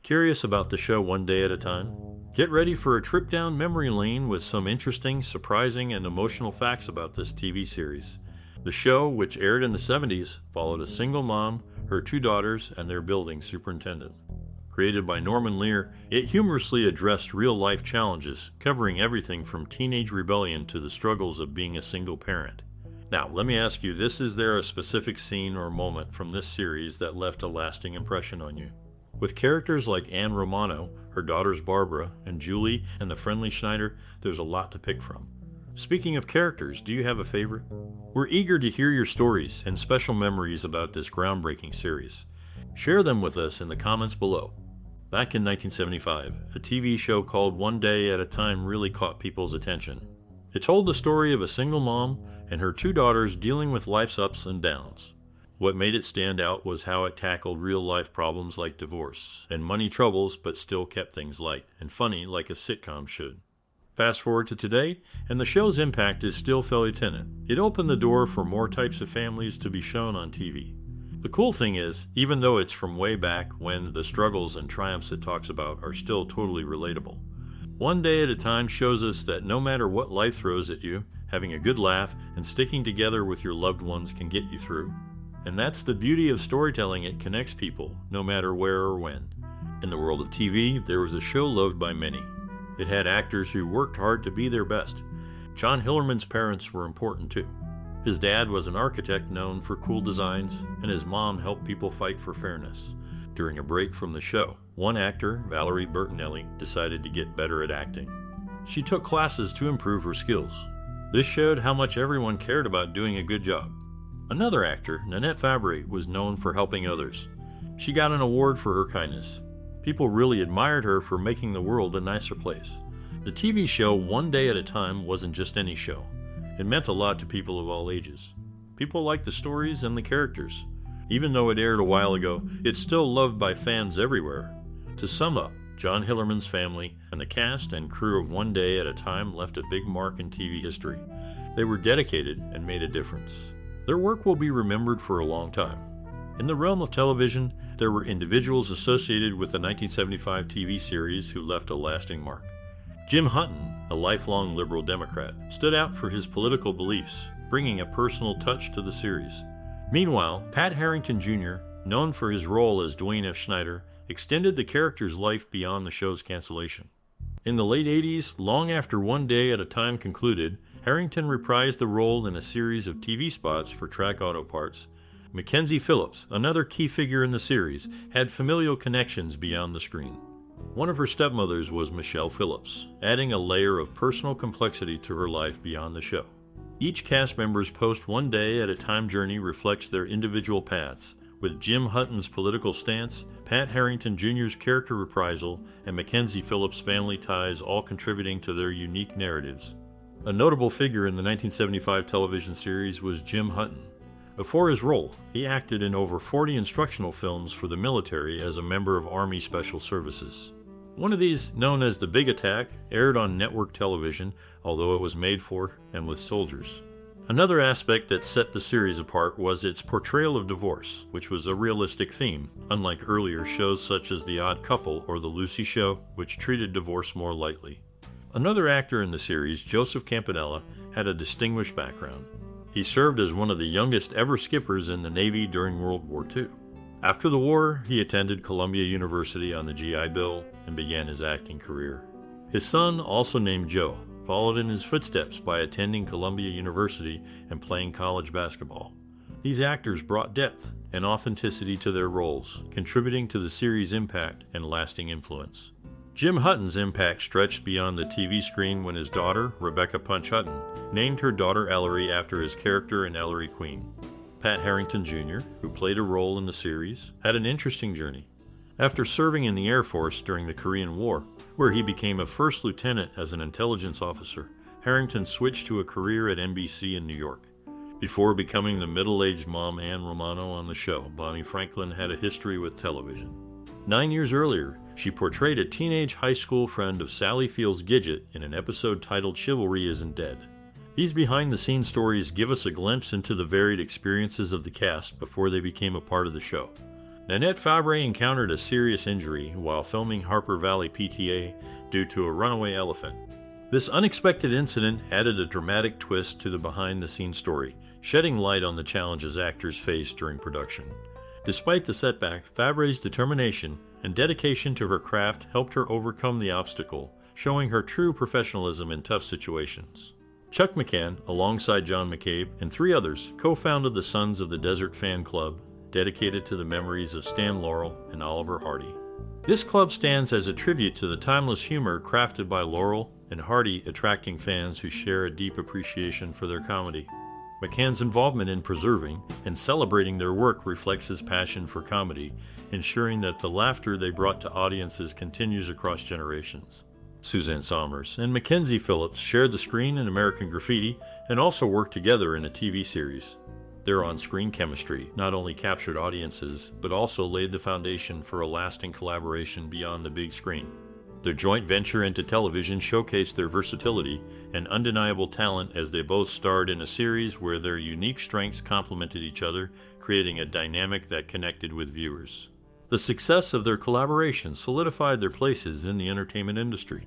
Curious about the show one day at a time? Get ready for a trip down memory lane with some interesting, surprising, and emotional facts about this TV series. The show, which aired in the 70s, followed a single mom, her 2 daughters, and their building superintendent. Created by Norman Lear, it humorously addressed real-life challenges, covering everything from teenage rebellion to the struggles of being a single parent. Now, let me ask you, is there a specific scene or moment from this series that left a lasting impression on you? With characters like Anne Romano, her daughters Barbara, and Julie, and the friendly Schneider, there's a lot to pick from. Speaking of characters, do you have a favorite? We're eager to hear your stories and special memories about this groundbreaking series. Share them with us in the comments below. Back in 1975, a TV show called One Day at a Time really caught people's attention. It told the story of a single mom and her 2 daughters dealing with life's ups and downs. What made it stand out was how it tackled real-life problems like divorce and money troubles, but still kept things light and funny like a sitcom should. Fast forward to today, and the show's impact is still felt tenant. It opened the door for more types of families to be shown on TV. The cool thing is, even though it's from way back when, the struggles and triumphs it talks about are still totally relatable. One Day at a Time shows us that no matter what life throws at you, having a good laugh and sticking together with your loved ones can get you through. And that's the beauty of storytelling. It connects people, no matter where or when. In the world of TV, there was a show loved by many. It had actors who worked hard to be their best. John Hillerman's parents were important too. His dad was an architect known for cool designs, and his mom helped people fight for fairness. During a break from the show, one actor, Valerie Bertinelli, decided to get better at acting. She took classes to improve her skills. This showed how much everyone cared about doing a good job. Another actor, Nanette Fabray, was known for helping others. She got an award for her kindness. People really admired her for making the world a nicer place. The TV show One Day at a Time wasn't just any show. It meant a lot to people of all ages. People liked the stories and the characters. Even though it aired a while ago, it's still loved by fans everywhere. To sum up, John Hillerman's family and the cast and crew of One Day at a Time left a big mark in TV history. They were dedicated and made a difference. Their work will be remembered for a long time. In the realm of television, there were individuals associated with the 1975 TV series who left a lasting mark. Jim Hutton, a lifelong liberal Democrat, stood out for his political beliefs, bringing a personal touch to the series. Meanwhile, Pat Harrington Jr., known for his role as Dwayne F. Schneider, extended the character's life beyond the show's cancellation. In the late 80s, long after One Day at a Time concluded, Harrington reprised the role in a series of TV spots for Track Auto Parts. Mackenzie Phillips, another key figure in the series, had familial connections beyond the screen. One of her stepmothers was Michelle Phillips, adding a layer of personal complexity to her life beyond the show. Each cast member's post One Day at a Time journey reflects their individual paths, with Jim Hutton's political stance, Pat Harrington Jr.'s character reprisal, and Mackenzie Phillips' family ties all contributing to their unique narratives. A notable figure in the 1975 television series was Jim Hutton. Before his role, he acted in over 40 instructional films for the military as a member of Army Special Services. One of these, known as The Big Attack, aired on network television, although it was made for and with soldiers. Another aspect that set the series apart was its portrayal of divorce, which was a realistic theme, unlike earlier shows such as The Odd Couple or The Lucy Show, which treated divorce more lightly. Another actor in the series, Joseph Campanella, had a distinguished background. He served as one of the youngest ever skippers in the Navy during World War II. After the war, he attended Columbia University on the GI Bill and began his acting career. His son, also named Joe, followed in his footsteps by attending Columbia University and playing college basketball. These actors brought depth and authenticity to their roles, contributing to the series' impact and lasting influence. Jim Hutton's impact stretched beyond the TV screen when his daughter, Rebecca Punch Hutton, named her daughter Ellery after his character in Ellery Queen. Pat Harrington Jr., who played a role in the series, had an interesting journey. After serving in the Air Force during the Korean War, where he became a first lieutenant as an intelligence officer, Harrington switched to a career at NBC in New York. Before becoming the middle-aged mom Anne Romano on the show, Bonnie Franklin had a history with television. 9 years earlier, she portrayed a teenage high school friend of Sally Field's Gidget in an episode titled Chivalry Isn't Dead. These behind-the-scenes stories give us a glimpse into the varied experiences of the cast before they became a part of the show. Nanette Fabray encountered a serious injury while filming Harper Valley PTA due to a runaway elephant. This unexpected incident added a dramatic twist to the behind-the-scenes story, shedding light on the challenges actors faced during production. Despite the setback, Fabray's determination and dedication to her craft helped her overcome the obstacle, showing her true professionalism in tough situations. Chuck McCann, alongside John McCabe and 3 others, co-founded the Sons of the Desert Fan Club, dedicated to the memories of Stan Laurel and Oliver Hardy. This club stands as a tribute to the timeless humor crafted by Laurel and Hardy, attracting fans who share a deep appreciation for their comedy. McCann's involvement in preserving and celebrating their work reflects his passion for comedy, ensuring that the laughter they brought to audiences continues across generations. Suzanne Somers and Mackenzie Phillips shared the screen in American Graffiti and also worked together in a TV series. Their on-screen chemistry not only captured audiences, but also laid the foundation for a lasting collaboration beyond the big screen. Their joint venture into television showcased their versatility and undeniable talent as they both starred in a series where their unique strengths complemented each other, creating a dynamic that connected with viewers. The success of their collaboration solidified their places in the entertainment industry.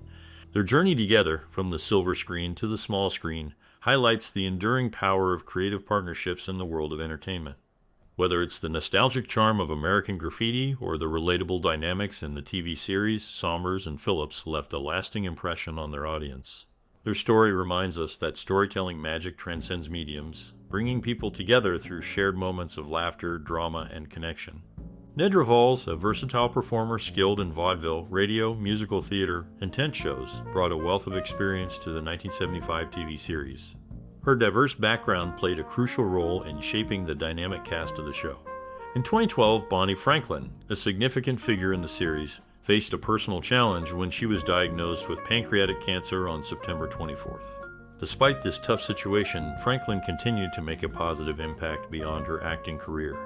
Their journey together, from the silver screen to the small screen, highlights the enduring power of creative partnerships in the world of entertainment. Whether it's the nostalgic charm of American Graffiti or the relatable dynamics in the TV series, Somers and Phillips left a lasting impression on their audience. Their story reminds us that storytelling magic transcends mediums, bringing people together through shared moments of laughter, drama, and connection. Ned Revolz, a versatile performer skilled in vaudeville, radio, musical theater, and tent shows, brought a wealth of experience to the 1975 TV series. Her diverse background played a crucial role in shaping the dynamic cast of the show. In 2012, Bonnie Franklin, a significant figure in the series, faced a personal challenge when she was diagnosed with pancreatic cancer on September 24th. Despite this tough situation, Franklin continued to make a positive impact beyond her acting career.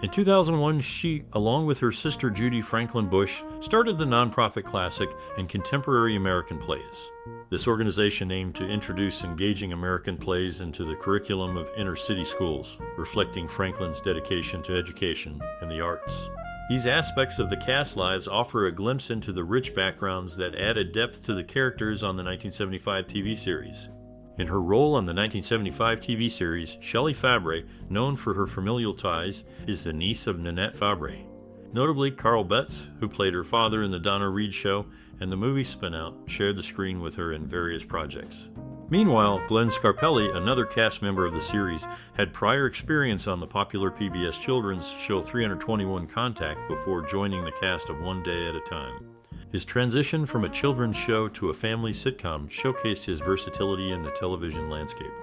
In 2001, she, along with her sister Judy Franklin Bush, started the nonprofit Classic and Contemporary American Plays. This organization aimed to introduce engaging American plays into the curriculum of inner-city schools, reflecting Franklin's dedication to education and the arts. These aspects of the cast lives offer a glimpse into the rich backgrounds that added depth to the characters on the 1975 TV series. In her role on the 1975 TV series, Shelley Fabray, known for her familial ties, is the niece of Nanette Fabray. Notably, Carl Betts, who played her father in the Donna Reed Show and the movie Spin-Out, shared the screen with her in various projects. Meanwhile, Glenn Scarpelli, another cast member of the series, had prior experience on the popular PBS children's show 321 Contact before joining the cast of One Day at a Time. His transition from a children's show to a family sitcom showcased his versatility in the television landscape.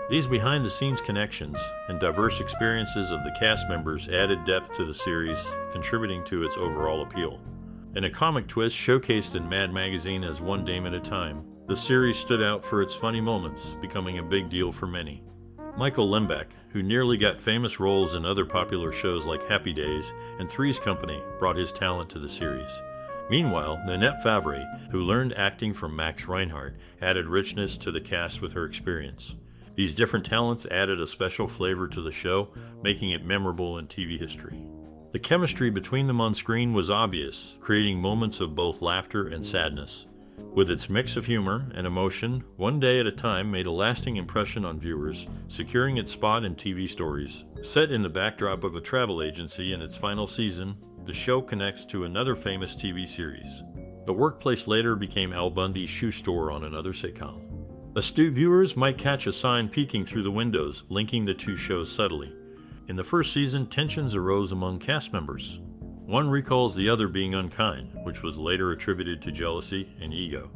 These behind-the-scenes connections and diverse experiences of the cast members added depth to the series, contributing to its overall appeal. In a comic twist showcased in Mad Magazine as One Dame at a Time, the series stood out for its funny moments, becoming a big deal for many. Michael Lembeck, who nearly got famous roles in other popular shows like Happy Days and Three's Company, brought his talent to the series. Meanwhile, Nanette Fabray, who learned acting from Max Reinhardt, added richness to the cast with her experience. These different talents added a special flavor to the show, making it memorable in TV history. The chemistry between them on screen was obvious, creating moments of both laughter and sadness. With its mix of humor and emotion, One Day at a Time made a lasting impression on viewers, securing its spot in TV stories. Set in the backdrop of a travel agency in its final season, the show connects to another famous TV series. The workplace later became Al Bundy's shoe store on another sitcom. Astute viewers might catch a sign peeking through the windows, linking the two shows subtly. In the first season, tensions arose among cast members. One recalls the other being unkind, which was later attributed to jealousy and ego.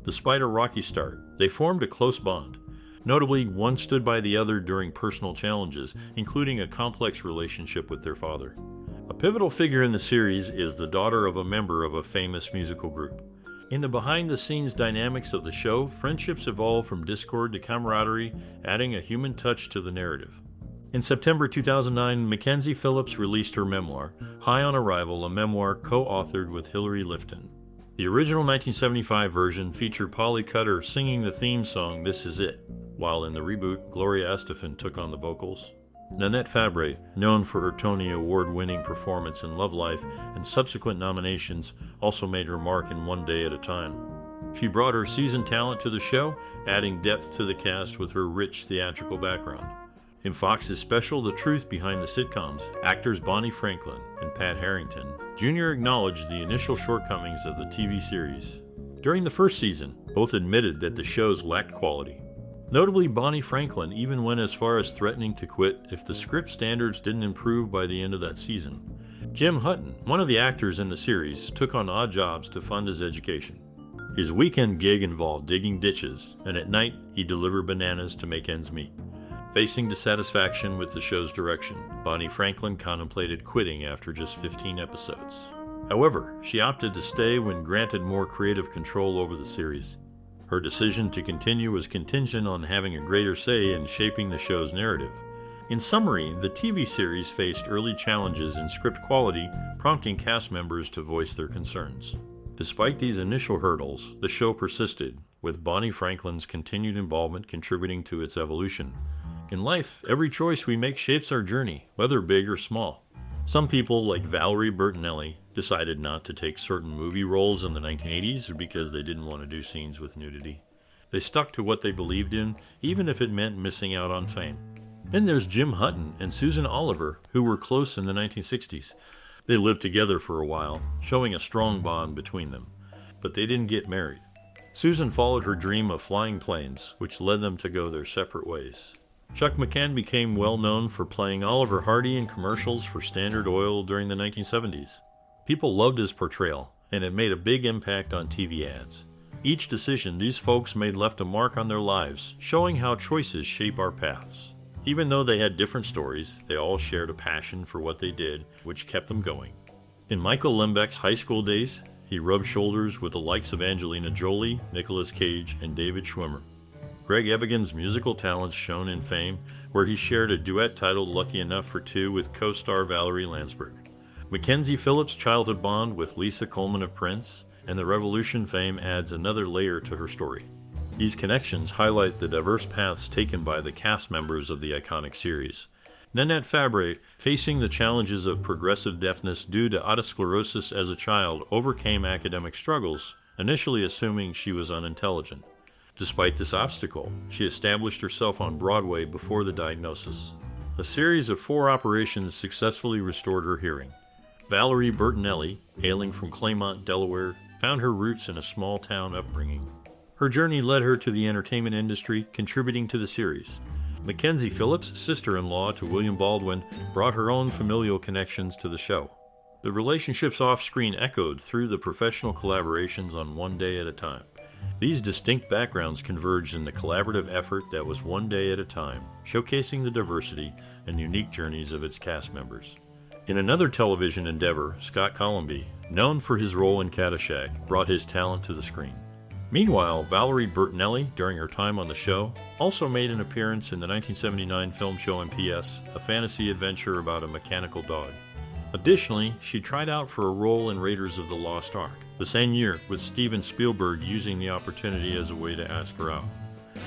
Despite a rocky start, they formed a close bond. Notably, one stood by the other during personal challenges, including a complex relationship with their father. A pivotal figure in the series is the daughter of a member of a famous musical group. In the behind-the-scenes dynamics of the show, friendships evolve from discord to camaraderie, adding a human touch to the narrative. In September 2009, Mackenzie Phillips released her memoir, High on Arrival, a memoir co-authored with Hilary Lifton. The original 1975 version featured Polly Cutter singing the theme song This Is It, while in the reboot, Gloria Estefan took on the vocals. Nanette Fabray, known for her Tony Award-winning performance in Love Life and subsequent nominations, also made her mark in One Day at a Time. She brought her seasoned talent to the show, adding depth to the cast with her rich theatrical background. In Fox's special The Truth Behind the Sitcoms, actors Bonnie Franklin and Pat Harrington Jr. acknowledged the initial shortcomings of the TV series. During the first season, both admitted that the shows lacked quality. Notably, Bonnie Franklin even went as far as threatening to quit if the script standards didn't improve by the end of that season. Jim Hutton, one of the actors in the series, took on odd jobs to fund his education. His weekend gig involved digging ditches, and at night he delivered bananas to make ends meet. Facing dissatisfaction with the show's direction, Bonnie Franklin contemplated quitting after just 15 episodes. However, she opted to stay when granted more creative control over the series. Her decision to continue was contingent on having a greater say in shaping the show's narrative. In summary, the TV series faced early challenges in script quality, prompting cast members to voice their concerns. Despite these initial hurdles, the show persisted, with Bonnie Franklin's continued involvement contributing to its evolution. In life, every choice we make shapes our journey, whether big or small. Some people, like Valerie Bertinelli, decided not to take certain movie roles in the 1980s because they didn't want to do scenes with nudity. They stuck to what they believed in, even if it meant missing out on fame. Then there's Jim Hutton and Susan Oliver, who were close in the 1960s. They lived together for a while, showing a strong bond between them. But they didn't get married. Susan followed her dream of flying planes, which led them to go their separate ways. Chuck McCann became well known for playing Oliver Hardy in commercials for Standard Oil during the 1970s. People loved his portrayal, and it made a big impact on TV ads. Each decision these folks made left a mark on their lives, showing how choices shape our paths. Even though they had different stories, they all shared a passion for what they did, which kept them going. In Michael Lembeck's high school days, he rubbed shoulders with the likes of Angelina Jolie, Nicolas Cage, and David Schwimmer. Greg Evigan's musical talents shone in Fame, where he shared a duet titled Lucky Enough for Two with co-star Valerie Landsberg. Mackenzie Phillips' childhood bond with Lisa Coleman of Prince and the Revolution fame adds another layer to her story. These connections highlight the diverse paths taken by the cast members of the iconic series. Nanette Fabray, facing the challenges of progressive deafness due to otosclerosis as a child, overcame academic struggles, initially assuming she was unintelligent. Despite this obstacle, she established herself on Broadway before the diagnosis. A series of 4 operations successfully restored her hearing. Valerie Bertinelli, hailing from Claymont, Delaware, found her roots in a small-town upbringing. Her journey led her to the entertainment industry, contributing to the series. Mackenzie Phillips, sister-in-law to William Baldwin, brought her own familial connections to the show. The relationships off-screen echoed through the professional collaborations on One Day at a Time. These distinct backgrounds converged in the collaborative effort that was One Day at a Time, showcasing the diversity and unique journeys of its cast members. In another television endeavor, Scott Columby, known for his role in Caddyshack, brought his talent to the screen. Meanwhile, Valerie Bertinelli, during her time on the show, also made an appearance in the 1979 film show on PS, a fantasy adventure about a mechanical dog. Additionally, she tried out for a role in Raiders of the Lost Ark, the same year, with Steven Spielberg using the opportunity as a way to ask her out.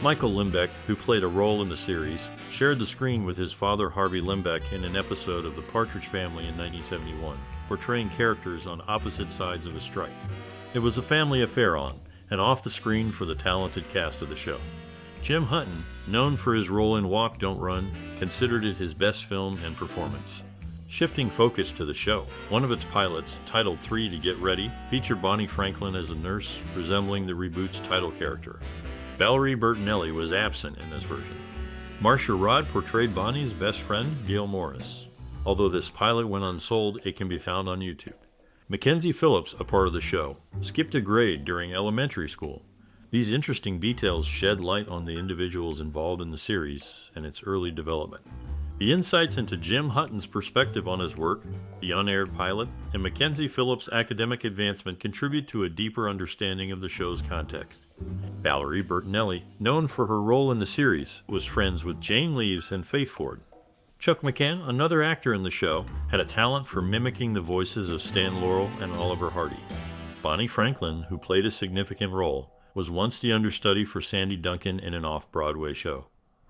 Michael Lembeck, who played a role in the series, shared the screen with his father Harvey Lembeck in an episode of The Partridge Family in 1971, portraying characters on opposite sides of a strike. It was a family affair on and off the screen for the talented cast of the show. Jim Hutton, known for his role in Walk, Don't Run, considered it his best film and performance. Shifting focus to the show, one of its pilots, titled 3 to Get Ready, featured Bonnie Franklin as a nurse, resembling the reboot's title character. Valerie Bertinelli was absent in this version. Marcia Rod portrayed Bonnie's best friend, Gail Morris. Although this pilot went unsold, it can be found on YouTube. Mackenzie Phillips, a part of the show, skipped a grade during elementary school. These interesting details shed light on the individuals involved in the series and its early development. The insights into Jim Hutton's perspective on his work, the unaired pilot, and Mackenzie Phillips' academic advancement contribute to a deeper understanding of the show's context. Valerie Bertinelli, known for her role in the series, was friends with Jane Leeves and Faith Ford. Chuck McCann, another actor in the show, had a talent for mimicking the voices of Stan Laurel and Oliver Hardy. Bonnie Franklin, who played a significant role, was once the understudy for Sandy Duncan in an off-Broadway show.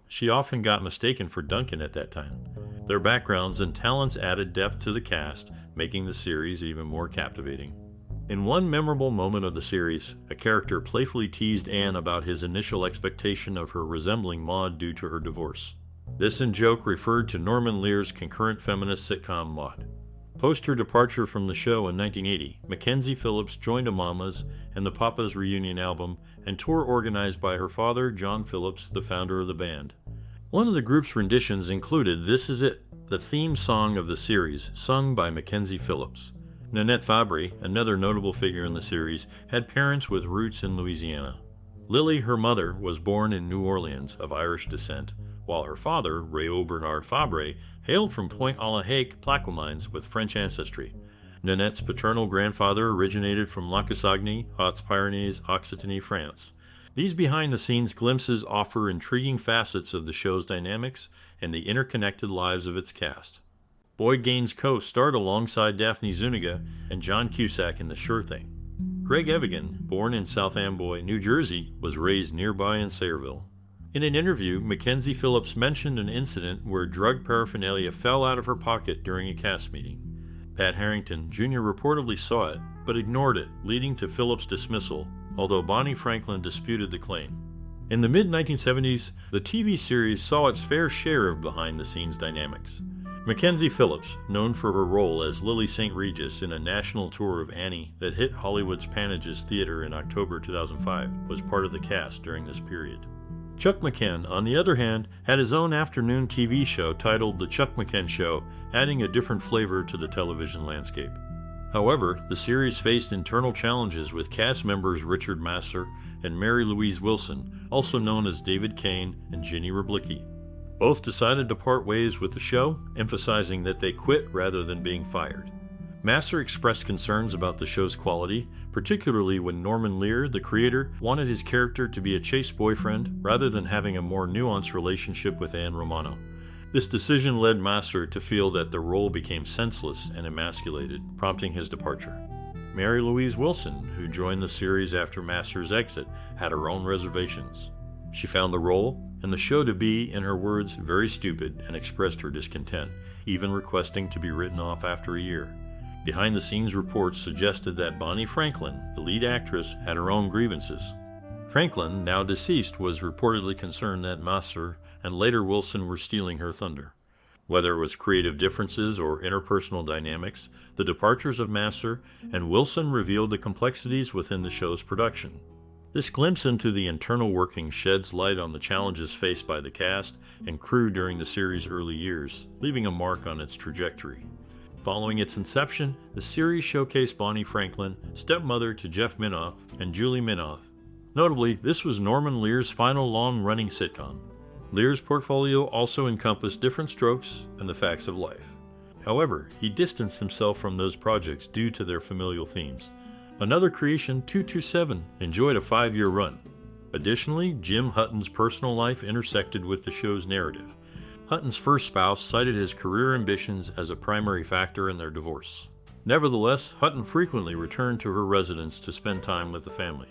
She often got mistaken for Duncan at that time. Their backgrounds and talents added depth to the cast, making the series even more captivating. In one memorable moment of the series, a character playfully teased Anne about his initial expectation of her resembling Maude due to her divorce. This in joke referred to Norman Lear's concurrent feminist sitcom Maude. Post her departure from the show in 1980, Mackenzie Phillips joined Amamas and the Papas reunion album and tour organized by her father, John Phillips, the founder of the band. One of the group's renditions included This Is It, the theme song of the series, sung by Mackenzie Phillips. Nanette Fabray, another notable figure in the series, had parents with roots in Louisiana. Lily, her mother, was born in New Orleans of Irish descent, while her father, Raoul Bernard Fabray, hailed from Pointe-à-la-Hague Plaquemines with French ancestry. Nanette's paternal grandfather originated from La Cassagne, Hautes-Pyrénées, Occitanie, France. These behind-the-scenes glimpses offer intriguing facets of the show's dynamics and the interconnected lives of its cast. Boyd Gaines Coe starred alongside Daphne Zuniga and John Cusack in The Sure Thing. Greg Evigan, born in South Amboy, New Jersey, was raised nearby in Sayreville. In an interview, Mackenzie Phillips mentioned an incident where drug paraphernalia fell out of her pocket during a cast meeting. Pat Harrington Jr. reportedly saw it, but ignored it, leading to Phillips' dismissal, although Bonnie Franklin disputed the claim. In the mid-1970s, the TV series saw its fair share of behind-the-scenes dynamics. Mackenzie Phillips, known for her role as Lily St. Regis in a national tour of Annie that hit Hollywood's Pantages Theater in October 2005, was part of the cast during this period. Chuck McKen, on the other hand, had his own afternoon TV show titled The Chuck McKen Show, adding a different flavor to the television landscape. However, the series faced internal challenges with cast members Richard Masur and Mary Louise Wilson, also known as David Kane and Ginny Wrobliki. Both decided to part ways with the show, emphasizing that they quit rather than being fired. Masur expressed concerns about the show's quality, particularly when Norman Lear, the creator, wanted his character to be a chaste boyfriend rather than having a more nuanced relationship with Anne Romano. This decision led Masur to feel that the role became senseless and emasculated, prompting his departure. Mary Louise Wilson, who joined the series after Masur's exit, had her own reservations. She found the role and the show to be, in her words, very stupid and expressed her discontent, even requesting to be written off after a year. Behind-the-scenes reports suggested that Bonnie Franklin, the lead actress, had her own grievances. Franklin, now deceased, was reportedly concerned that Masur and later Wilson were stealing her thunder. Whether it was creative differences or interpersonal dynamics, the departures of Masur and Wilson revealed the complexities within the show's production. This glimpse into the internal workings sheds light on the challenges faced by the cast and crew during the series' early years, leaving a mark on its trajectory. Following its inception, the series showcased Bonnie Franklin, stepmother to Jeff Minoff and Julie Minoff. Notably, this was Norman Lear's final long-running sitcom. Lear's portfolio also encompassed Different Strokes and The Facts of Life. However, he distanced himself from those projects due to their familial themes. Another creation, 227, enjoyed a 5-year run. Additionally, Jim Hutton's personal life intersected with the show's narrative. Hutton's first spouse cited his career ambitions as a primary factor in their divorce. Nevertheless, Hutton frequently returned to her residence to spend time with the family.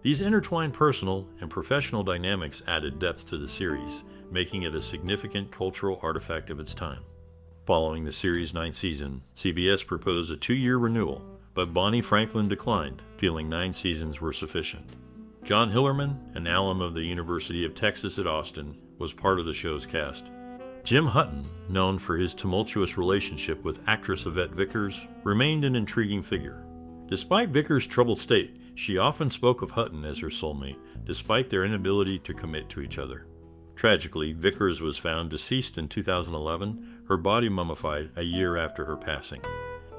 These intertwined personal and professional dynamics added depth to the series, making it a significant cultural artifact of its time. Following the series' 9th season, CBS proposed a 2-year renewal, but Bonnie Franklin declined, feeling 9 seasons were sufficient. John Hillerman, an alum of the University of Texas at Austin, was part of the show's cast. Jim Hutton, known for his tumultuous relationship with actress Yvette Vickers, remained an intriguing figure. Despite Vickers' troubled state, she often spoke of Hutton as her soulmate, despite their inability to commit to each other. Tragically, Vickers was found deceased in 2011, her body mummified a year after her passing.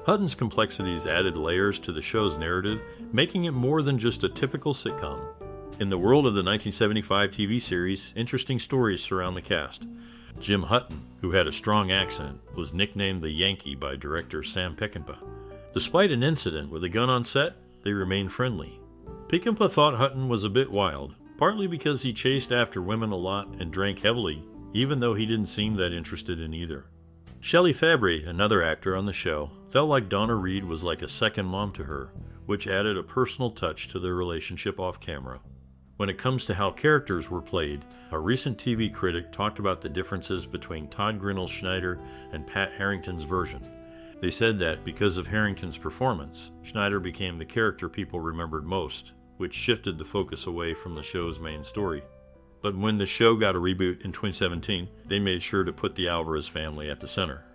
Hutton's complexities added layers to the show's narrative, making it more than just a typical sitcom. In the world of the 1975 TV series, interesting stories surround the cast. Jim Hutton, who had a strong accent, was nicknamed the Yankee by director Sam Peckinpah. Despite an incident with a gun on set, they remained friendly. Peckinpah thought Hutton was a bit wild, partly because he chased after women a lot and drank heavily, even though he didn't seem that interested in either. Shelley Fabray, another actor on the show, felt like Donna Reed was like a second mom to her, which added a personal touch to their relationship off camera. When it comes to how characters were played, a recent TV critic talked about the differences between Todd Grinnell's Schneider and Pat Harrington's version. They said that because of Harrington's performance, Schneider became the character people remembered most, which shifted the focus away from the show's main story. But when the show got a reboot in 2017, they made sure to put the Alvarez family at the center.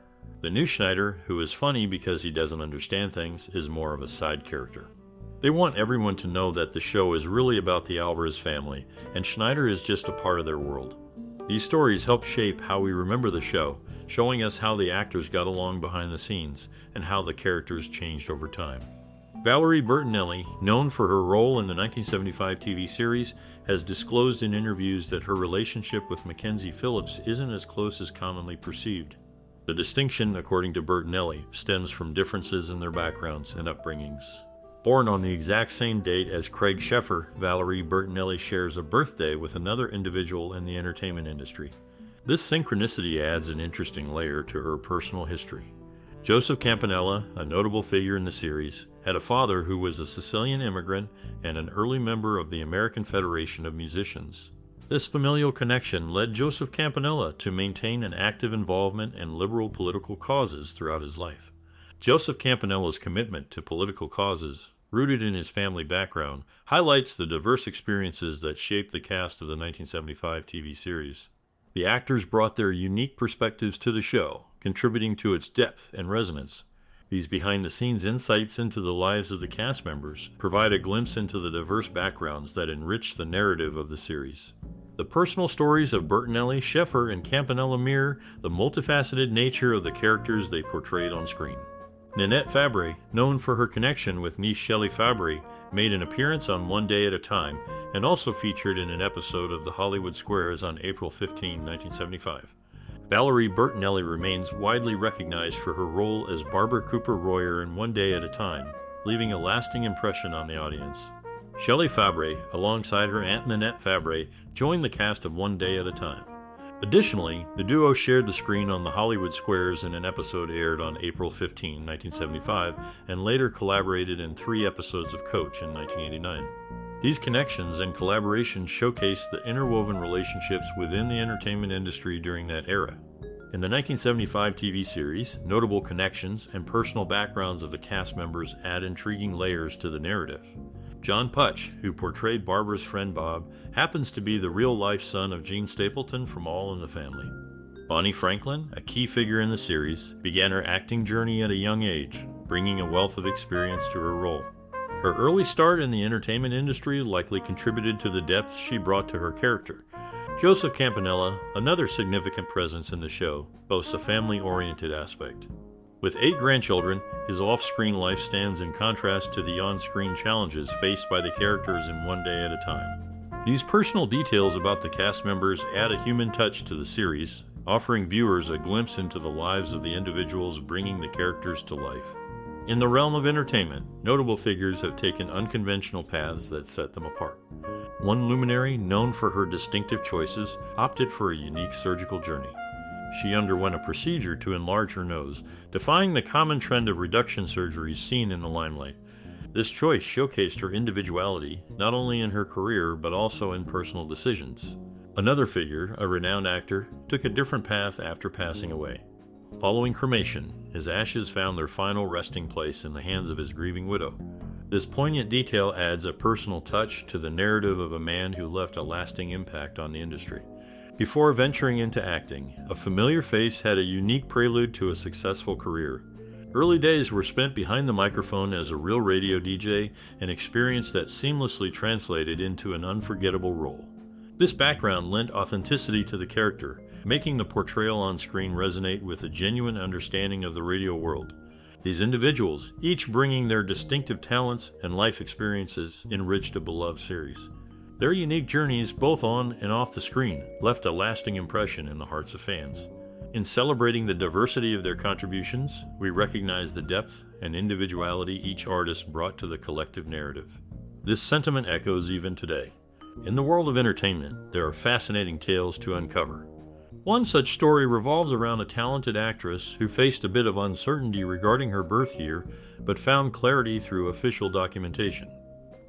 The new Schneider, who is funny because he doesn't understand things, is more of a side character. They want everyone to know that the show is really about the Alvarez family, and Schneider is just a part of their world. These stories help shape how we remember the show, showing us how the actors got along behind the scenes, and how the characters changed over time. Valerie Bertinelli, known for her role in the 1975 TV series, has disclosed in interviews that her relationship with Mackenzie Phillips isn't as close as commonly perceived. The distinction, according to Bertinelli, stems from differences in their backgrounds and upbringings. Born on the exact same date as Craig Sheffer, Valerie Bertinelli shares a birthday with another individual in the entertainment industry. This synchronicity adds an interesting layer to her personal history. Joseph Campanella, a notable figure in the series, had a father who was a Sicilian immigrant and an early member of the American Federation of Musicians. This familial connection led Joseph Campanella to maintain an active involvement in liberal political causes throughout his life. Joseph Campanella's commitment to political causes, rooted in his family background, highlights the diverse experiences that shaped the cast of the 1975 TV series. The actors brought their unique perspectives to the show, contributing to its depth and resonance. These behind-the-scenes insights into the lives of the cast members provide a glimpse into the diverse backgrounds that enrich the narrative of the series. The personal stories of Bertinelli, Sheffer, and Campanella mirror the multifaceted nature of the characters they portrayed on screen. Nanette Fabray, known for her connection with niece Shelley Fabray, made an appearance on One Day at a Time and also featured in an episode of The Hollywood Squares on April 15, 1975. Valerie Bertinelli remains widely recognized for her role as Barbara Cooper Royer in One Day at a Time, leaving a lasting impression on the audience. Shelley Fabray, alongside her aunt Nanette Fabray, joined the cast of One Day at a Time. Additionally, the duo shared the screen on The Hollywood Squares in an episode aired on April 15, 1975, and later collaborated in 3 episodes of Coach in 1989. These connections and collaborations showcase the interwoven relationships within the entertainment industry during that era. In the 1975 TV series, notable connections and personal backgrounds of the cast members add intriguing layers to the narrative. John Putch, who portrayed Barbara's friend Bob, happens to be the real-life son of Gene Stapleton from All in the Family. Bonnie Franklin, a key figure in the series, began her acting journey at a young age, bringing a wealth of experience to her role. Her early start in the entertainment industry likely contributed to the depth she brought to her character. Joseph Campanella, another significant presence in the show, boasts a family-oriented aspect. With 8 grandchildren, his off-screen life stands in contrast to the on-screen challenges faced by the characters in One Day at a Time. These personal details about the cast members add a human touch to the series, offering viewers a glimpse into the lives of the individuals bringing the characters to life. In the realm of entertainment, notable figures have taken unconventional paths that set them apart. One luminary, known for her distinctive choices, opted for a unique surgical journey. She underwent a procedure to enlarge her nose, defying the common trend of reduction surgeries seen in the limelight. This choice showcased her individuality, not only in her career but also in personal decisions. Another figure, a renowned actor, took a different path after passing away. Following cremation, his ashes found their final resting place in the hands of his grieving widow. This poignant detail adds a personal touch to the narrative of a man who left a lasting impact on the industry. Before venturing into acting, a familiar face had a unique prelude to a successful career. Early days were spent behind the microphone as a real radio DJ, an experience that seamlessly translated into an unforgettable role. This background lent authenticity to the character, making the portrayal on screen resonate with a genuine understanding of the radio world. These individuals, each bringing their distinctive talents and life experiences, enriched a beloved series. Their unique journeys, both on and off the screen, left a lasting impression in the hearts of fans. In celebrating the diversity of their contributions, we recognize the depth and individuality each artist brought to the collective narrative. This sentiment echoes even today. In the world of entertainment, there are fascinating tales to uncover. One such story revolves around a talented actress who faced a bit of uncertainty regarding her birth year, but found clarity through official documentation.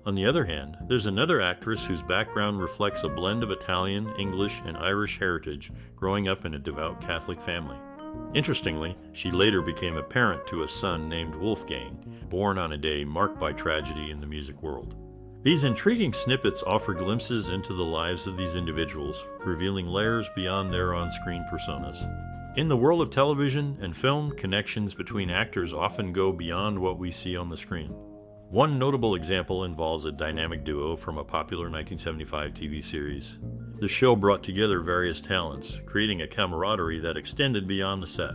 On the other hand, there's another actress whose background reflects a blend of Italian, English, and Irish heritage, growing up in a devout Catholic family. Interestingly, she later became a parent to a son named Wolfgang, born on a day marked by tragedy in the music world. These intriguing snippets offer glimpses into the lives of these individuals, revealing layers beyond their on-screen personas. In the world of television and film, connections between actors often go beyond what we see on the screen. One notable example involves a dynamic duo from a popular 1975 TV series. The show brought together various talents, creating a camaraderie that extended beyond the set.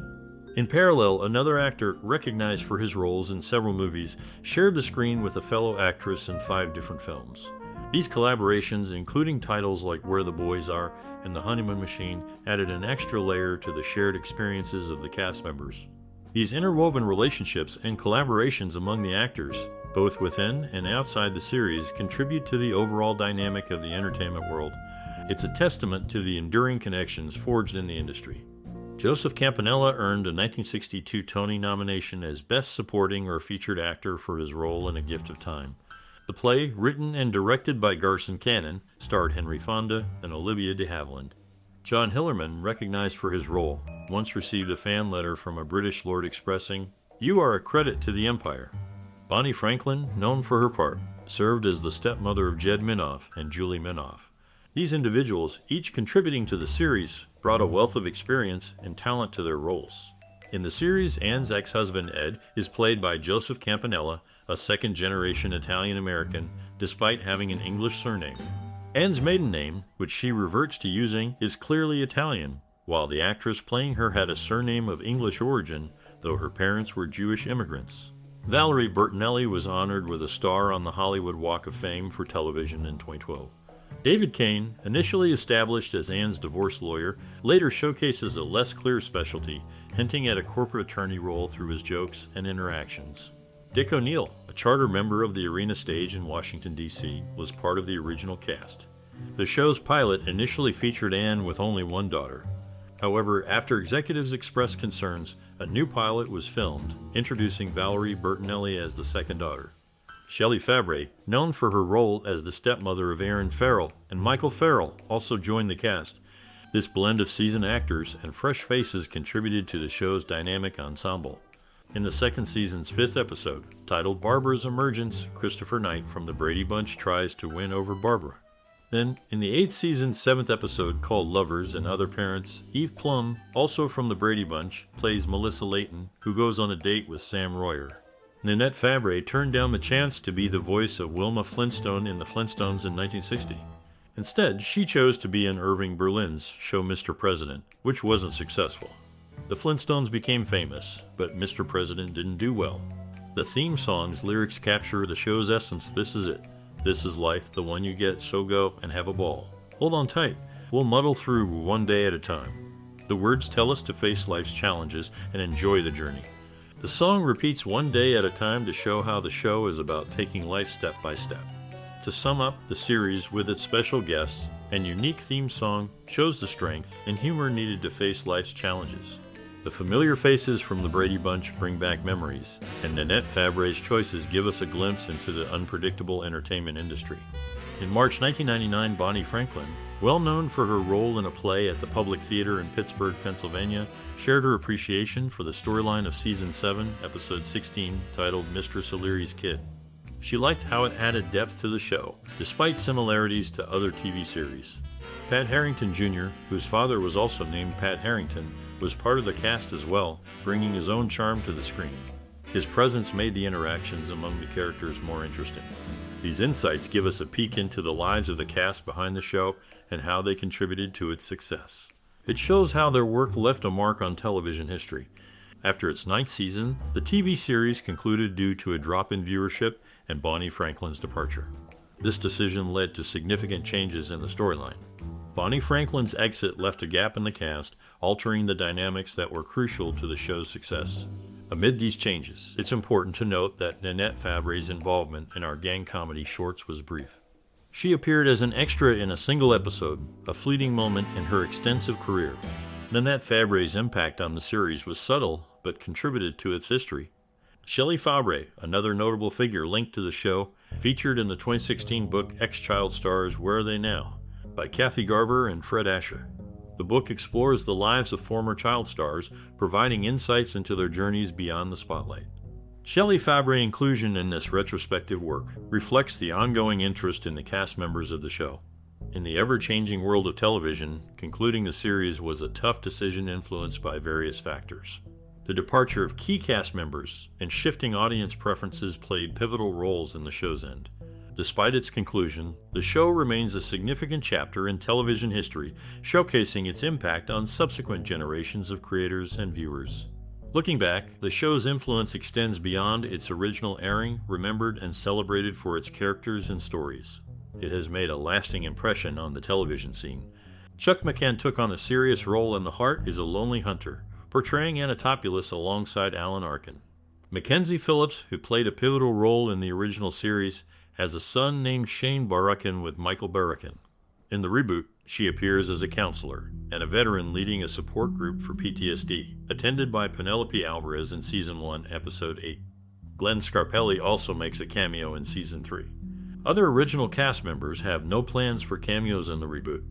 In parallel, another actor, recognized for his roles in several movies, shared the screen with a fellow actress in 5 different films. These collaborations, including titles like Where the Boys Are and The Honeymoon Machine, added an extra layer to the shared experiences of the cast members. These interwoven relationships and collaborations among the actors, both within and outside the series, contribute to the overall dynamic of the entertainment world. It's a testament to the enduring connections forged in the industry. Joseph Campanella earned a 1962 Tony nomination as Best Supporting or Featured Actor for his role in A Gift of Time. The play, written and directed by Garson Kanin, starred Henry Fonda and Olivia de Havilland. John Hillerman, recognized for his role, once received a fan letter from a British lord expressing, "You are a credit to the Empire." Bonnie Franklin, known for her part, served as the stepmother of Jed Minoff and Julie Minoff. These individuals, each contributing to the series, brought a wealth of experience and talent to their roles. In the series, Anne's ex-husband Ed is played by Joseph Campanella, a second-generation Italian-American, despite having an English surname. Anne's maiden name, which she reverts to using, is clearly Italian, while the actress playing her had a surname of English origin, though her parents were Jewish immigrants. Valerie Bertinelli was honored with a star on the Hollywood Walk of Fame for television in 2012. David Kane, initially established as Anne's divorce lawyer, later showcases a less clear specialty, hinting at a corporate attorney role through his jokes and interactions. Dick O'Neill, a charter member of the Arena Stage in Washington, D.C., was part of the original cast. The show's pilot initially featured Anne with only one daughter. However, after executives expressed concerns, a new pilot was filmed, introducing Valerie Bertinelli as the second daughter. Shelley Fabray, known for her role as the stepmother of Aaron Farrell, and Michael Farrell also joined the cast. This blend of seasoned actors and fresh faces contributed to the show's dynamic ensemble. In the second season's 5th episode, titled Barbara's Emergence, Christopher Knight from the Brady Bunch tries to win over Barbara. Then, in the 8th season's 7th episode called Lovers and Other Parents, Eve Plum, also from the Brady Bunch, plays Melissa Layton, who goes on a date with Sam Royer. Nanette Fabray turned down the chance to be the voice of Wilma Flintstone in The Flintstones in 1960. Instead, she chose to be in Irving Berlin's show Mr. President, which wasn't successful. The Flintstones became famous, but Mr. President didn't do well. The theme song's lyrics capture the show's essence. This is it. This is life, the one you get, so go and have a ball. Hold on tight. We'll muddle through one day at a time. The words tell us to face life's challenges and enjoy the journey. The song repeats one day at a time to show how the show is about taking life step by step. To sum up, the series, with its special guests and unique theme song, shows the strength and humor needed to face life's challenges. The familiar faces from the Brady Bunch bring back memories, and Nanette Fabray's choices give us a glimpse into the unpredictable entertainment industry. In March 1999, Bonnie Franklin, well known for her role in a play at the Public Theater in Pittsburgh, Pennsylvania, shared her appreciation for the storyline of Season 7, Episode 16, titled Mistress O'Leary's Kid. She liked how it added depth to the show, despite similarities to other TV series. Pat Harrington Jr., whose father was also named Pat Harrington, was part of the cast as well, bringing his own charm to the screen. His presence made the interactions among the characters more interesting. These insights give us a peek into the lives of the cast behind the show and how they contributed to its success. It shows how their work left a mark on television history. After its 9th season, the TV series concluded due to a drop in viewership and Bonnie Franklin's departure. This decision led to significant changes in the storyline. Bonnie Franklin's exit left a gap in the cast, altering the dynamics that were crucial to the show's success. Amid these changes, it's important to note that Nanette Fabray's involvement in our gang comedy shorts was brief. She appeared as an extra in a single episode, a fleeting moment in her extensive career. Nanette Fabray's impact on the series was subtle, but contributed to its history. Shelley Fabray, another notable figure linked to the show, featured in the 2016 book Ex-Child Stars Where Are They Now? By Kathy Garver and Fred Asher. The book explores the lives of former child stars, providing insights into their journeys beyond the spotlight. Shelley Fabray inclusion in this retrospective work reflects the ongoing interest in the cast members of the show. In the ever-changing world of television, concluding the series was a tough decision influenced by various factors. The departure of key cast members and shifting audience preferences played pivotal roles in the show's end. Despite its conclusion, the show remains a significant chapter in television history, showcasing its impact on subsequent generations of creators and viewers. Looking back, the show's influence extends beyond its original airing, remembered and celebrated for its characters and stories. It has made a lasting impression on the television scene. Chuck McCann took on a serious role in The Heart is a Lonely Hunter, portraying Anatopoulos alongside Alan Arkin. Mackenzie Phillips, who played a pivotal role in the original series, has a son named Shane Barrakin with Michael Barrakin. In the reboot, she appears as a counselor and a veteran leading a support group for PTSD, attended by Penelope Alvarez in Season 1, Episode 8. Glenn Scarpelli also makes a cameo in Season 3. Other original cast members have no plans for cameos in the reboot.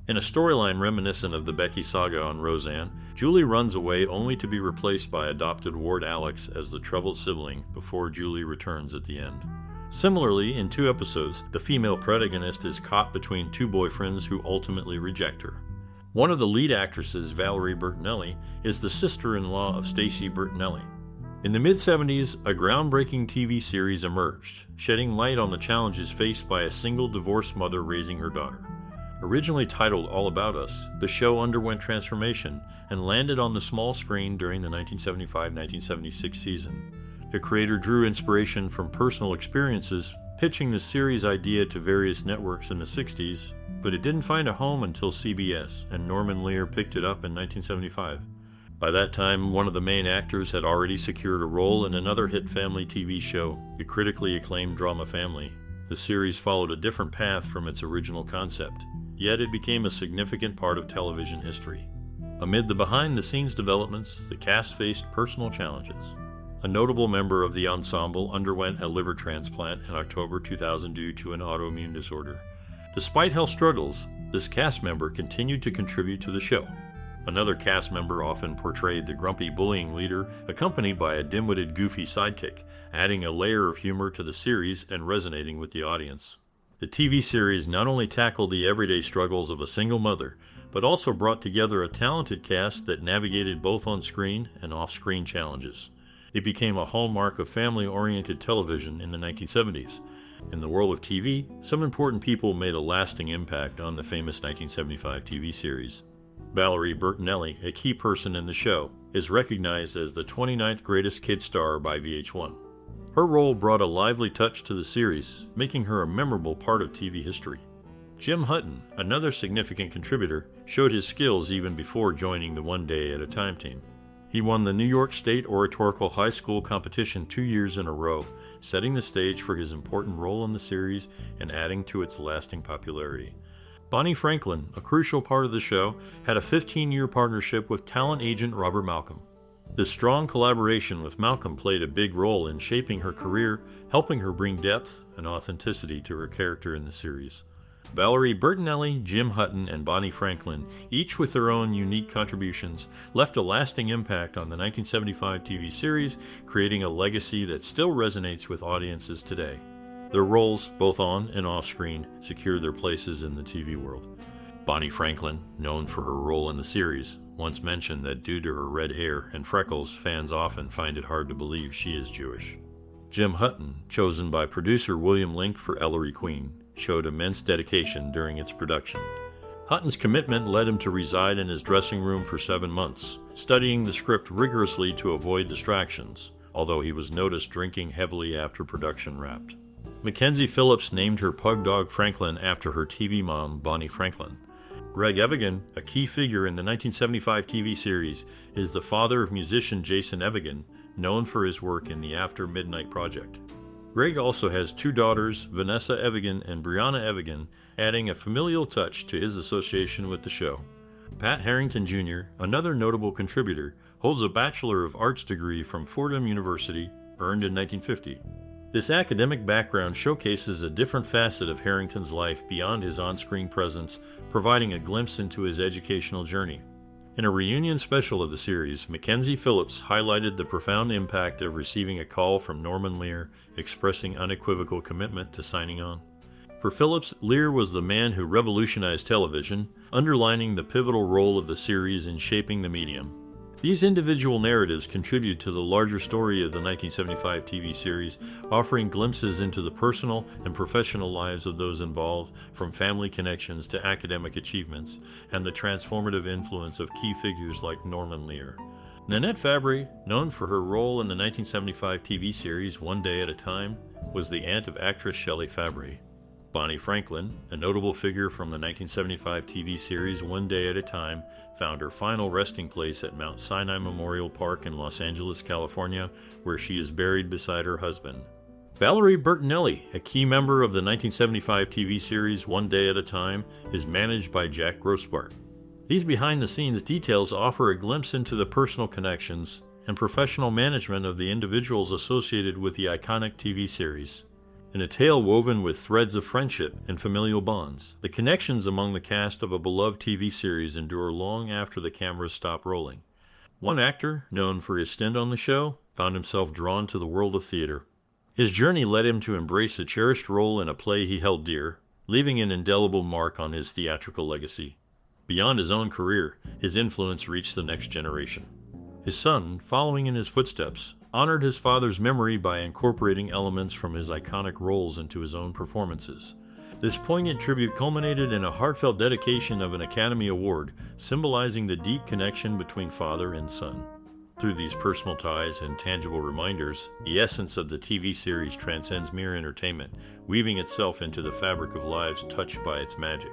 In a storyline reminiscent of the Becky saga on Roseanne, Julie runs away only to be replaced by adopted ward Alex as the troubled sibling before Julie returns at the end. Similarly, in 2 episodes, the female protagonist is caught between 2 boyfriends who ultimately reject her. One of the lead actresses, Valerie Bertinelli, is the sister-in-law of Stacey Bertinelli. In the mid-70s, a groundbreaking TV series emerged, shedding light on the challenges faced by a single divorced mother raising her daughter. Originally titled All About Us, the show underwent transformation and landed on the small screen during the 1975-1976 season. The creator drew inspiration from personal experiences, pitching the series idea to various networks in the 60s, but it didn't find a home until CBS, and Norman Lear picked it up in 1975. By that time, one of the main actors had already secured a role in another hit family TV show, the critically acclaimed drama Family. The series followed a different path from its original concept, yet it became a significant part of television history. Amid the behind-the-scenes developments, the cast faced personal challenges. A notable member of the ensemble underwent a liver transplant in October 2000 due to an autoimmune disorder. Despite health struggles, this cast member continued to contribute to the show. Another cast member often portrayed the grumpy bullying leader, accompanied by a dim-witted goofy sidekick, adding a layer of humor to the series and resonating with the audience. The TV series not only tackled the everyday struggles of a single mother, but also brought together a talented cast that navigated both on-screen and off-screen challenges. It became a hallmark of family-oriented television in the 1970s. In the world of TV, some important people made a lasting impact on the famous 1975 TV series. Valerie Bertinelli, a key person in the show, is recognized as the 29th greatest kid star by VH1. Her role brought a lively touch to the series, making her a memorable part of TV history. Jim Hutton, another significant contributor, showed his skills even before joining the One Day at a Time team. He won the New York State Oratorical High School competition 2 years in a row, setting the stage for his important role in the series and adding to its lasting popularity. Bonnie Franklin, a crucial part of the show, had a 15-year partnership with talent agent Robert Malcolm. This strong collaboration with Malcolm played a big role in shaping her career, helping her bring depth and authenticity to her character in the series. Valerie Bertinelli, Jim Hutton, and Bonnie Franklin, each with their own unique contributions, left a lasting impact on the 1975 TV series, creating a legacy that still resonates with audiences today. Their roles, both on and off screen, secured their places in the TV world. Bonnie Franklin, known for her role in the series, once mentioned that due to her red hair and freckles, fans often find it hard to believe she is Jewish. Jim Hutton, chosen by producer William Link for Ellery Queen, showed immense dedication during its production. Hutton's commitment led him to reside in his dressing room for 7 months, studying the script rigorously to avoid distractions, although he was noticed drinking heavily after production wrapped. Mackenzie Phillips named her pug dog Franklin after her TV mom, Bonnie Franklin. Greg Evigan, a key figure in the 1975 TV series, is the father of musician Jason Evigan, known for his work in the After Midnight Project. Greg also has 2 daughters, Vanessa Evigan and Brianna Evigan, adding a familial touch to his association with the show. Pat Harrington Jr., another notable contributor, holds a Bachelor of Arts degree from Fordham University, earned in 1950. This academic background showcases a different facet of Harrington's life beyond his on-screen presence, providing a glimpse into his educational journey. In a reunion special of the series, Mackenzie Phillips highlighted the profound impact of receiving a call from Norman Lear expressing unequivocal commitment to signing on. For Phillips, Lear was the man who revolutionized television, underlining the pivotal role of the series in shaping the medium. These individual narratives contribute to the larger story of the 1975 TV series, offering glimpses into the personal and professional lives of those involved, from family connections to academic achievements, and the transformative influence of key figures like Norman Lear. Nanette Fabray, known for her role in the 1975 TV series One Day at a Time, was the aunt of actress Shelley Fabray. Bonnie Franklin, a notable figure from the 1975 TV series One Day at a Time, found her final resting place at Mount Sinai Memorial Park in Los Angeles, California, where she is buried beside her husband. Valerie Bertinelli, a key member of the 1975 TV series One Day at a Time, is managed by Jack Grossbart. These behind-the-scenes details offer a glimpse into the personal connections and professional management of the individuals associated with the iconic TV series. In a tale woven with threads of friendship and familial bonds, the connections among the cast of a beloved TV series endure long after the cameras stop rolling. One actor, known for his stint on the show, found himself drawn to the world of theater. His journey led him to embrace a cherished role in a play he held dear, leaving an indelible mark on his theatrical legacy. Beyond his own career, his influence reached the next generation. His son, following in his footsteps, honored his father's memory by incorporating elements from his iconic roles into his own performances. This poignant tribute culminated in a heartfelt dedication of an Academy Award, symbolizing the deep connection between father and son. Through these personal ties and tangible reminders, the essence of the TV series transcends mere entertainment, weaving itself into the fabric of lives touched by its magic.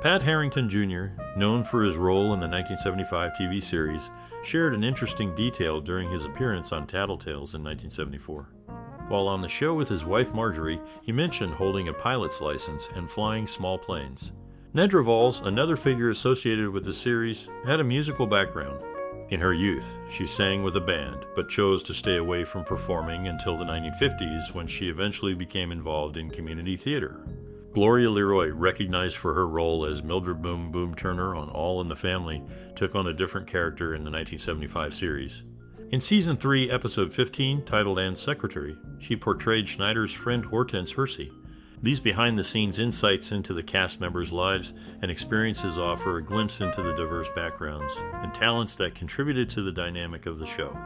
Pat Harrington Jr., known for his role in the 1975 TV series, shared an interesting detail during his appearance on Tattletales in 1974. While on the show with his wife Marjorie, he mentioned holding a pilot's license and flying small planes. Nedra Valls, another figure associated with the series, had a musical background. In her youth, she sang with a band, but chose to stay away from performing until the 1950s when she eventually became involved in community theater. Gloria Leroy, recognized for her role as Mildred Boom Boom Turner on All in the Family, took on a different character in the 1975 series. In Season 3, Episode 15, titled Anne's Secretary, she portrayed Schneider's friend Hortense Hersey. These behind-the-scenes insights into the cast members' lives and experiences offer a glimpse into the diverse backgrounds and talents that contributed to the dynamic of the show.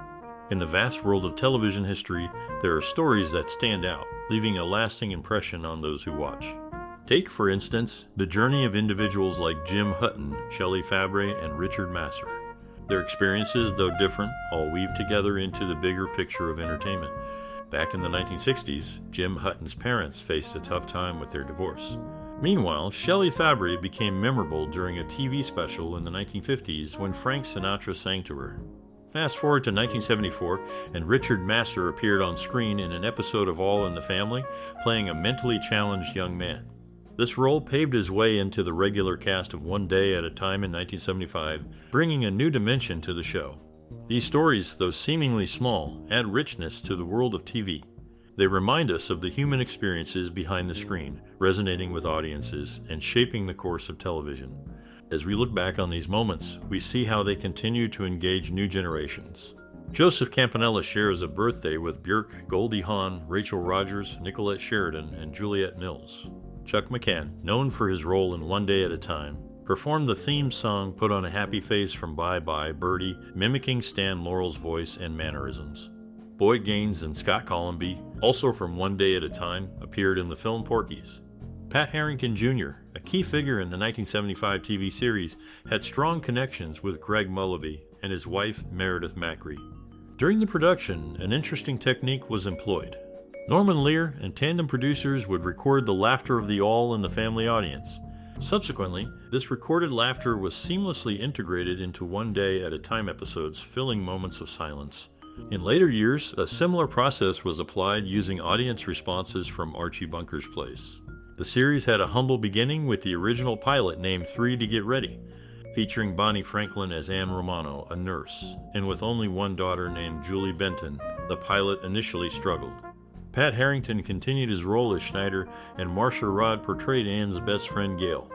In the vast world of television history, there are stories that stand out, leaving a lasting impression on those who watch. Take, for instance, the journey of individuals like Jim Hutton, Shelley Fabray, and Richard Masur. Their experiences, though different, all weave together into the bigger picture of entertainment. Back in the 1960s, Jim Hutton's parents faced a tough time with their divorce. Meanwhile, Shelley Fabray became memorable during a TV special in the 1950s when Frank Sinatra sang to her. Fast forward to 1974, and Richard Masur appeared on screen in an episode of All in the Family, playing a mentally challenged young man. This role paved his way into the regular cast of One Day at a Time in 1975, bringing a new dimension to the show. These stories, though seemingly small, add richness to the world of TV. They remind us of the human experiences behind the screen, resonating with audiences and shaping the course of television. As we look back on these moments, we see how they continue to engage new generations. Joseph Campanella shares a birthday with Björk, Goldie Hawn, Rachel Rogers, Nicolette Sheridan, and Juliette Mills. Chuck McCann, known for his role in One Day at a Time, performed the theme song Put on a Happy Face from Bye Bye Birdie, mimicking Stan Laurel's voice and mannerisms. Boyd Gaines and Scott Columby, also from One Day at a Time, appeared in the film Porky's. Pat Harrington Jr., a key figure in the 1975 TV series, had strong connections with Greg Mullavey and his wife Meredith Macri. During the production, an interesting technique was employed. Norman Lear and tandem producers would record the laughter of the All in the Family audience. Subsequently, this recorded laughter was seamlessly integrated into One Day at a Time episodes, filling moments of silence. In later years, a similar process was applied using audience responses from Archie Bunker's Place. The series had a humble beginning with the original pilot named 3 to Get Ready, featuring Bonnie Franklin as Anne Romano, a nurse, and with only one daughter named Julie Benton, the pilot initially struggled. Pat Harrington continued his role as Schneider, and Marcia Rod portrayed Anne's best friend Gail.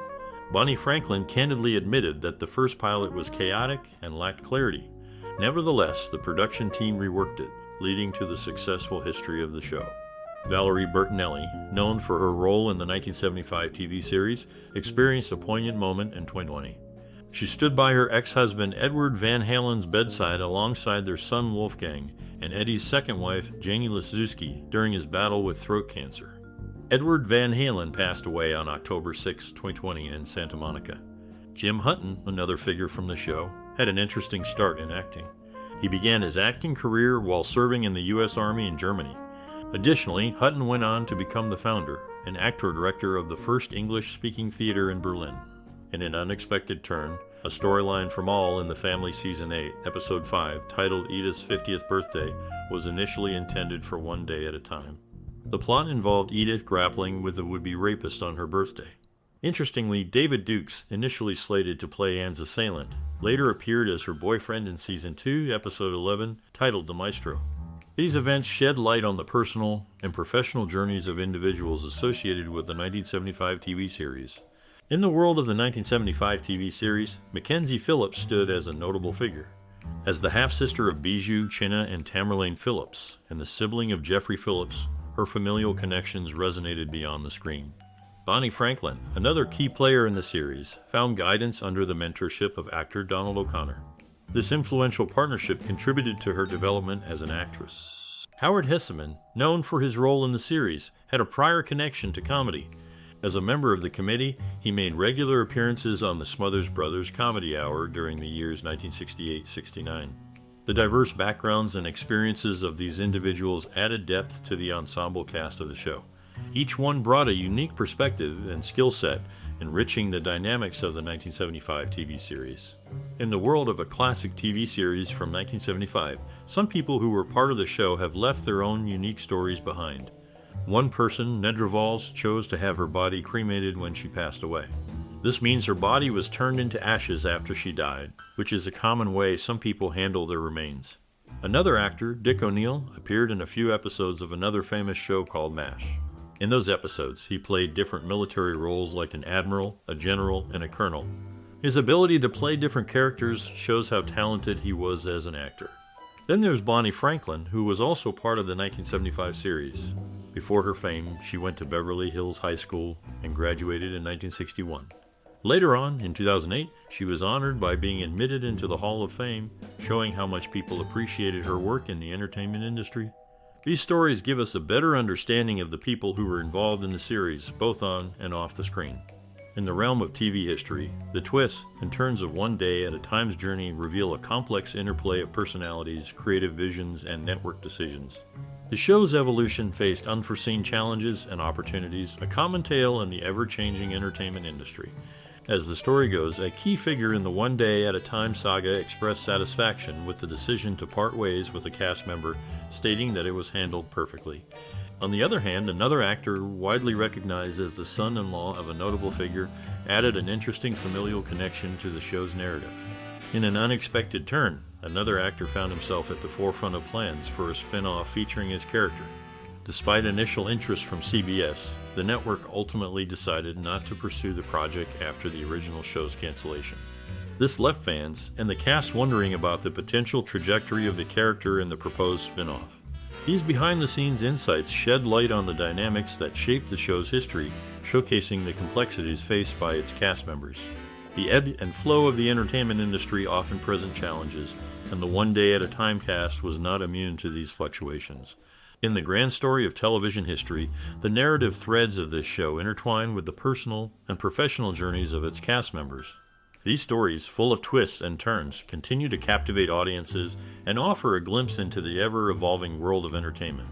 Bonnie Franklin candidly admitted that the first pilot was chaotic and lacked clarity. Nevertheless, the production team reworked it, leading to the successful history of the show. Valerie Bertinelli, known for her role in the 1975 TV series, experienced a poignant moment in 2020. She stood by her ex-husband Edward Van Halen's bedside alongside their son Wolfgang and Eddie's second wife Janie Liszewski during his battle with throat cancer. Edward Van Halen passed away on October 6, 2020 in Santa Monica. Jim Hutton, another figure from the show, had an interesting start in acting. He began his acting career while serving in the U.S. Army in Germany. Additionally, Hutton went on to become the founder and actor-director of the first English-speaking theater in Berlin. In an unexpected turn, a storyline from All in the Family Season 8, Episode 5, titled Edith's 50th Birthday, was initially intended for one day at a time. The plot involved Edith grappling with a would-be rapist on her birthday. Interestingly, David Dukes, initially slated to play Anne's assailant, later appeared as her boyfriend in Season 2, Episode 11, titled The Maestro. These events shed light on the personal and professional journeys of individuals associated with the 1975 TV series. In the world of the 1975 TV series, Mackenzie Phillips stood as a notable figure. As the half-sister of Bijou, Chinna, and Tamerlane Phillips, and the sibling of Jeffrey Phillips, her familial connections resonated beyond the screen. Bonnie Franklin, another key player in the series, found guidance under the mentorship of actor Donald O'Connor. This influential partnership contributed to her development as an actress. Howard Hesseman, known for his role in the series, had a prior connection to comedy. As a member of the committee, he made regular appearances on the Smothers Brothers Comedy Hour during the years 1968-69. The diverse backgrounds and experiences of these individuals added depth to the ensemble cast of the show. Each one brought a unique perspective and skill set, enriching the dynamics of the 1975 TV series. In the world of a classic TV series from 1975, some people who were part of the show have left their own unique stories behind. One person, Nedra Valls, chose to have her body cremated when she passed away. This means her body was turned into ashes after she died, which is a common way some people handle their remains. Another actor, Dick O'Neill, appeared in a few episodes of another famous show called MASH. In those episodes, he played different military roles like an admiral, a general, and a colonel. His ability to play different characters shows how talented he was as an actor. Then there's Bonnie Franklin, who was also part of the 1975 series. Before her fame, she went to Beverly Hills High School and graduated in 1961. Later on, in 2008, she was honored by being admitted into the Hall of Fame, showing how much people appreciated her work in the entertainment industry. These stories give us a better understanding of the people who were involved in the series, both on and off the screen. In the realm of TV history, the twists and turns of One Day at a Time's journey reveal a complex interplay of personalities, creative visions, and network decisions. The show's evolution faced unforeseen challenges and opportunities, a common tale in the ever-changing entertainment industry. As the story goes, a key figure in the One Day at a Time saga expressed satisfaction with the decision to part ways with a cast member, stating that it was handled perfectly. On the other hand, another actor, widely recognized as the son-in-law of a notable figure, added an interesting familial connection to the show's narrative. In an unexpected turn, another actor found himself at the forefront of plans for a spin-off featuring his character. Despite initial interest from CBS, the network ultimately decided not to pursue the project after the original show's cancellation. This left fans and the cast wondering about the potential trajectory of the character in the proposed spin-off. These behind-the-scenes insights shed light on the dynamics that shaped the show's history, showcasing the complexities faced by its cast members. The ebb and flow of the entertainment industry often present challenges, and the One Day at a Time cast was not immune to these fluctuations. In the grand story of television history, the narrative threads of this show intertwine with the personal and professional journeys of its cast members. These stories, full of twists and turns, continue to captivate audiences and offer a glimpse into the ever-evolving world of entertainment.